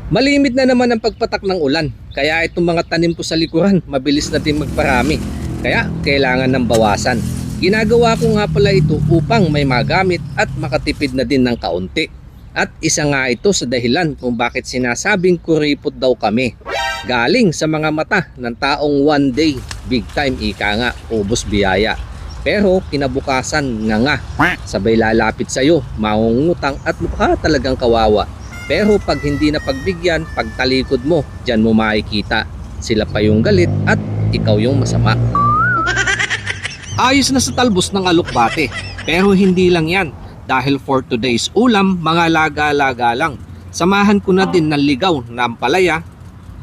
Malimit na naman ang pagpatak ng ulan, kaya itong mga tanim ko sa likuran mabilis na din magparami. Kaya kailangan ng bawasan. Ginagawa ko nga pala ito upang may magamit at makatipid na din ng kaunti. At isa nga ito sa dahilan kung bakit sinasabing kuripot daw kami. Galing sa mga mata ng taong one day, big time ika nga, ubos biyaya. Pero kinabukasan nga sabay lalapit sa'yo, mangungutang at mukha talagang kawawa. Pero pag hindi na pagbigyan, pagtalikod mo, dyan mo makikita. Sila pa yung galit at ikaw yung masama. Ayos na sa talbos ng alokbate. Pero hindi lang yan. Dahil for today's ulam, mga laga-laga lang. Samahan ko na din ng ligaw na ampalaya,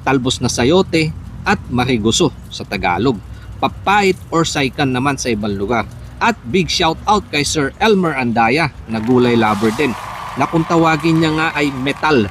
talbos na sayote at mariguso sa Tagalog. Papait or saikan naman sa ibang lugar. At big shout out kay Sir Elmer Andaya na gulay lover din, na kung tawagin niya nga ay metal.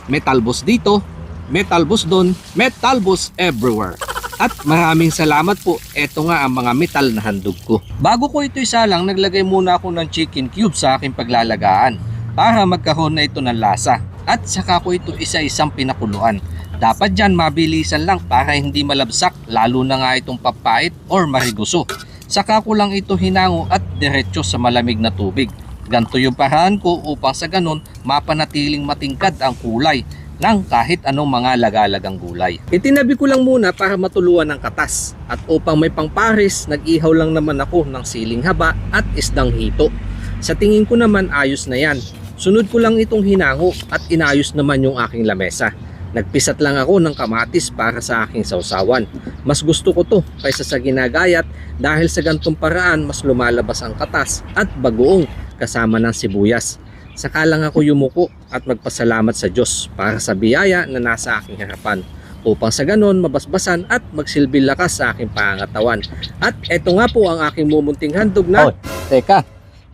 Metalbos dito, metalbos doon, metalbos everywhere. At maraming salamat po, eto nga ang mga metal na handog ko. Bago ko ito isalang, naglagay muna ako ng chicken cube sa aking paglalagaan para magkaroon na ito ng lasa. At saka ko ito isa-isang pinakuluan. Dapat dyan mabilisan lang para hindi malabsak, lalo na nga itong papait or mariguso. Saka ko lang ito hinango at diretso sa malamig na tubig. Ganto yung paraan ko upang sa ganon mapanatiling matingkad ang kulay ng kahit anong mga lagalagang gulay. Itinabi ko lang muna para matuluan ng katas. At upang may pangpares, nag-ihaw lang naman ako ng siling haba at isdang hito. Sa tingin ko naman ayos na yan. Sunod ko lang itong hinango at inayos naman yung aking lamesa. Nagpisat lang ako ng kamatis para sa aking sausawan. Mas gusto ko to kaysa sa ginagayat dahil sa gantong paraan mas lumalabas ang katas at bagoong kasama ng sibuyas. Saka lang ako yumuko at magpasalamat sa Diyos para sa biyaya na nasa aking harapan, upang sa ganon mabasbasan at magsilbi lakas sa aking pangangatawan. At eto nga po ang aking mumunting handog na... Teka,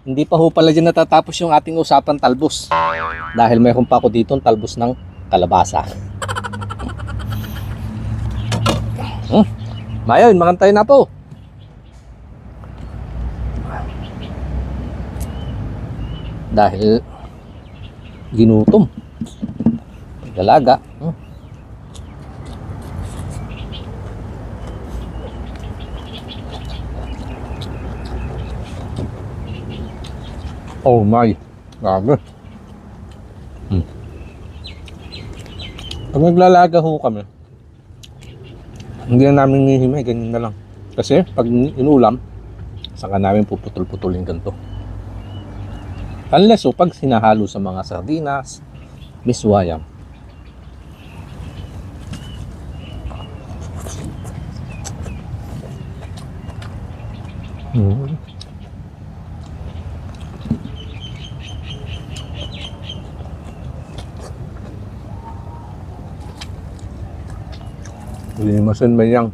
hindi pa ho pala dyan natatapos yung ating usapan talbos. Dahil mayroon pa ako dito talbos ng kalabasa. Mayon, makantay na po. Dahil ginutom dalaga. Oh my, grabe. Pag naglalaga ho kami, hindi na namin nihimay, ganyan na lang. Kasi pag inulam, saka namin puputol-putulin ganito. Unless pag sinahalo sa mga sardinas, miswayam. Hindi masin ba yang?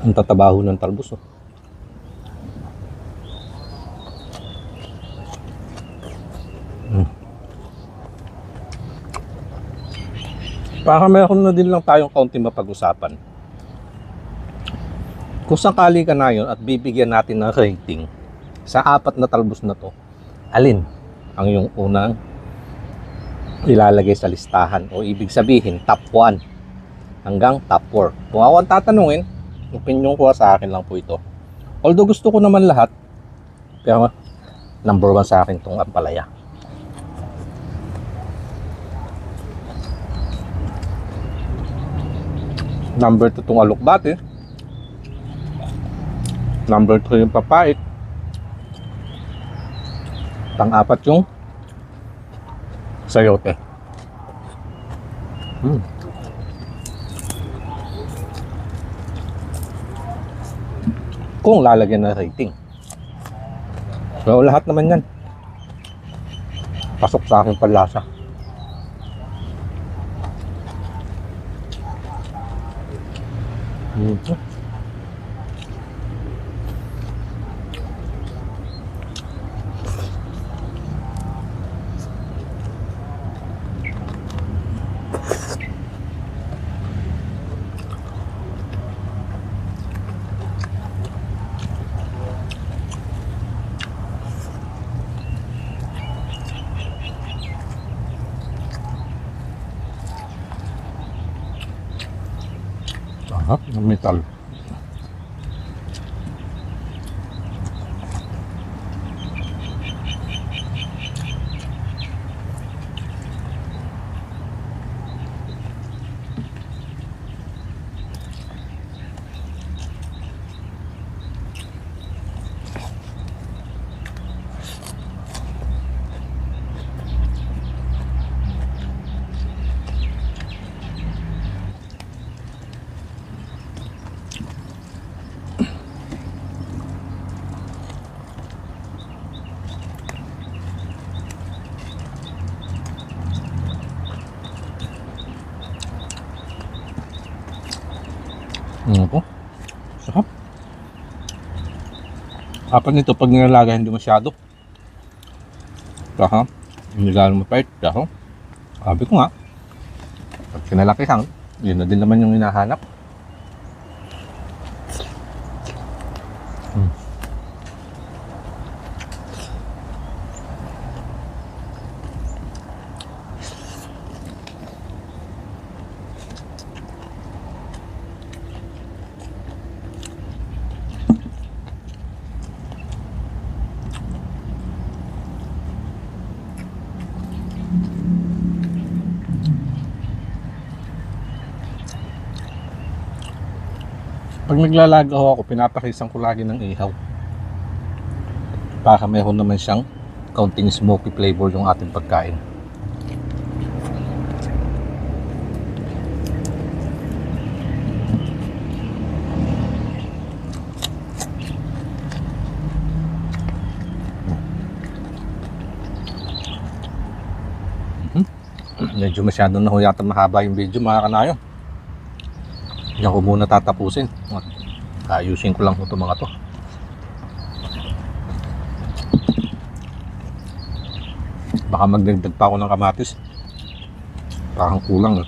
Ang tatabaho ng talbos. Para meron na din lang tayong kaunting mapag-usapan. Kung sakali ka na yun at bibigyan natin ng rating sa 4 na talbos na to, alin ang yung unang ilalagay sa listahan? O ibig sabihin top 1 hanggang top 4. Kung ako ang tatanungin, opinion ko sa akin lang po ito. Although gusto ko naman lahat, pero number 1 sa akin itong ampalaya. Number 2 itong alokbate. Number 3 yung papait. Pang-4 yung sayote. Kung lalagyan ng rating. So lahat naman yan pasok sa aking panlasa. Sarap ng metal. Ano po? Sarap. Apat nito pag nilalaga hindi masyado. Kaya hindi gano'ng mapait. Kaya sabi ko nga, pag kinalakihan, yun na din naman yung hinahanap. Pag naglalaga ako, pinapakisan ko lagi ng ihaw. Para meron naman siyang kaunting smoky flavor yung ating pagkain. Medyo masyado na ho yata mahaba yung video mga kanayo. Diyan ko muna tatapusin. Ayusin ko lang ito mga to. Baka magdagdag pa ako ng kamatis. Parang kulang.